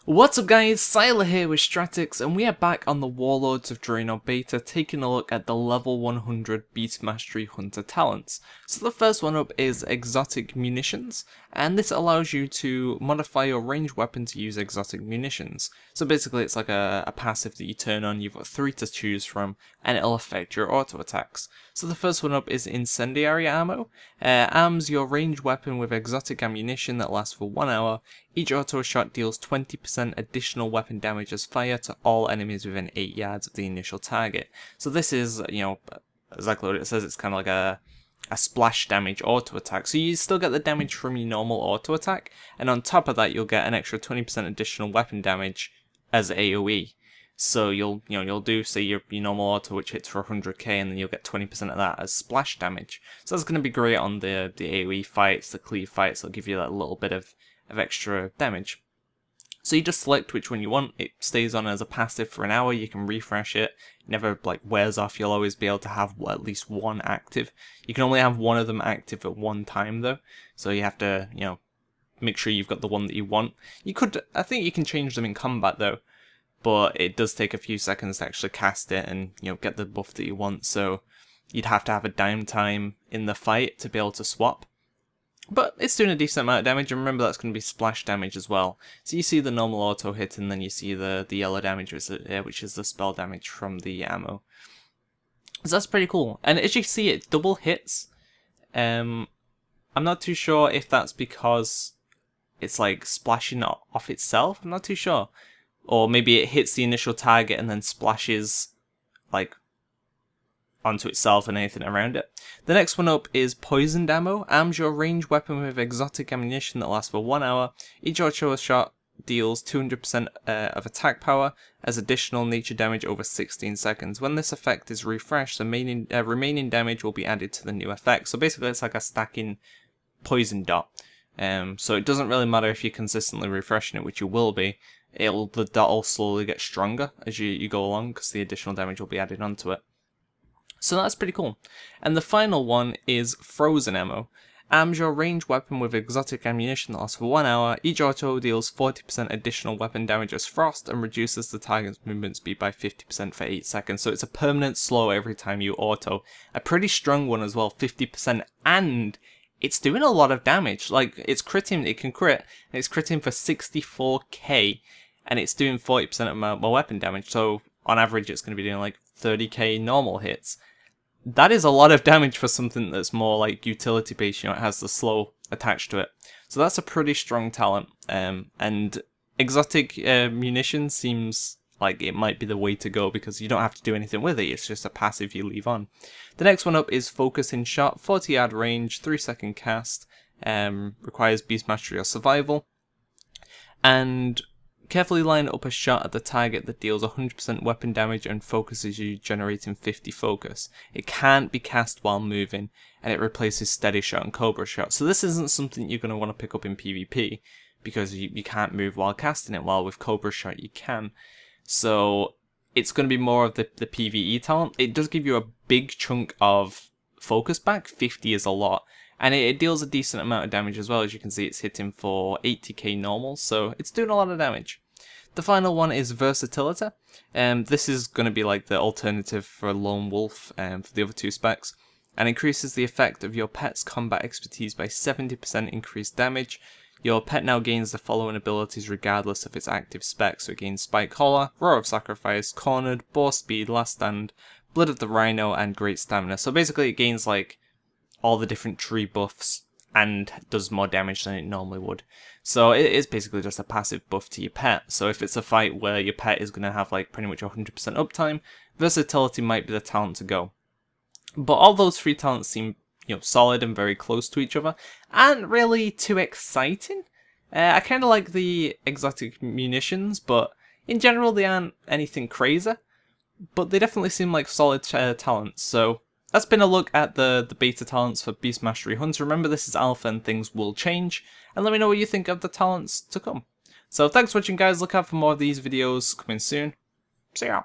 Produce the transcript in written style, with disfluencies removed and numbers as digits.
What's up guys, Syiler here with WoD.stratics, and we are back on the Warlords of Draenor beta taking a look at the level 100 Beast Mastery Hunter talents. So the first one up is Exotic Munitions, and this allows you to modify your ranged weapon to use exotic munitions. So basically it's like a passive that you turn on, you've got 3 to choose from, and it'll affect your auto attacks. So the first one up is Incendiary Ammo. Arms your ranged weapon with exotic ammunition that lasts for 1 hour. Each auto shot deals 20% additional weapon damage as fire to all enemies within 8 yards of the initial target. So this is, exactly what it says, it's kind of like a splash damage auto attack. So you still get the damage from your normal auto attack, and on top of that you'll get an extra 20% additional weapon damage as AoE. So you'll do, say, your normal auto which hits for 100k, and then you'll get 20% of that as splash damage. So that's going to be great on the AoE fights, the cleave fights. It'll give you that little bit of extra damage. So you just select which one you want. It stays on as a passive for an hour. You can refresh it. It never wears off. You'll always be able to have at least one active. You can only have one of them active at one time though. So you have to, make sure you've got the one that you want. I think you can change them in combat though, but it does take a few seconds to actually cast it and get the buff that you want. So you'd have to have a downtime in the fight to be able to swap. But it's doing a decent amount of damage, and remember that's going to be splash damage as well. So you see the normal auto hit, and then you see the yellow damage, which is the spell damage from the ammo. So that's pretty cool. And as you see, it double hits. I'm not too sure if that's because it's like splashing off itself. I'm not too sure. Or maybe it hits the initial target and then splashes like onto itself and anything around it. The next one up is Poisoned Ammo. Arms your ranged weapon with exotic ammunition that lasts for 1 hour. Each auto shot deals 200% of attack power as additional nature damage over 16 seconds. When this effect is refreshed, the remaining damage will be added to the new effect. So basically it's like a stacking poison dot. So it doesn't really matter if you're consistently refreshing it, which you will be. The dot will slowly get stronger as you go along, because the additional damage will be added onto it. So that's pretty cool. And the final one is Frozen Ammo. Arms your ranged weapon with exotic ammunition that lasts for 1 hour. Each auto deals 40% additional weapon damage as frost and reduces the target's movement speed by 50% for 8 seconds. So it's a permanent slow every time you auto. A pretty strong one as well, 50%, and it's doing a lot of damage. Like, it's critting, it can crit, and it's critting for 64k, and it's doing 40% of my weapon damage. So on average it's going to be doing like 30k normal hits. That is a lot of damage for something that's more like utility based, it has the slow attached to it. So that's a pretty strong talent, and Exotic Munitions seems like it might be the way to go, because you don't have to do anything with it, it's just a passive you leave on. The next one up is Focusing Shot, 40 yard range, 3-second cast, requires Beast Mastery or Survival, and carefully line up a shot at the target that deals 100% weapon damage and focuses you, generating 50 focus. It can't be cast while moving, and it replaces Steady Shot and Cobra Shot. So this isn't something you're going to want to pick up in PvP, because you can't move while casting it, while with Cobra Shot you can. So it's going to be more of the PvE talent. It does give you a big chunk of focus back, 50 is a lot. And it deals a decent amount of damage as well. As you can see, it's hitting for 80k normal, so it's doing a lot of damage. The final one is Versatility. This is going to be like the alternative for Lone Wolf for the other 2 specs, and increases the effect of your pet's combat expertise by 70% increased damage. Your pet now gains the following abilities regardless of its active spec. So it gains Spike Collar, Roar of Sacrifice, Cornered, Boar Speed, Last Stand, Blood of the Rhino, and Great Stamina. So basically it gains like all the different tree buffs and does more damage than it normally would. So it is basically just a passive buff to your pet. So if it's a fight where your pet is going to have like pretty much 100% uptime, Versatility might be the talent to go. But all those 3 talents seem solid and very close to each other, aren't really too exciting. I kind of like the Exotic Munitions, but in general they aren't anything crazy. But they definitely seem like solid talents, so that's been a look at the beta talents for Beast Mastery Hunter. Remember, this is alpha and things will change, and let me know what you think of the talents to come. So thanks for watching guys, look out for more of these videos coming soon. See ya!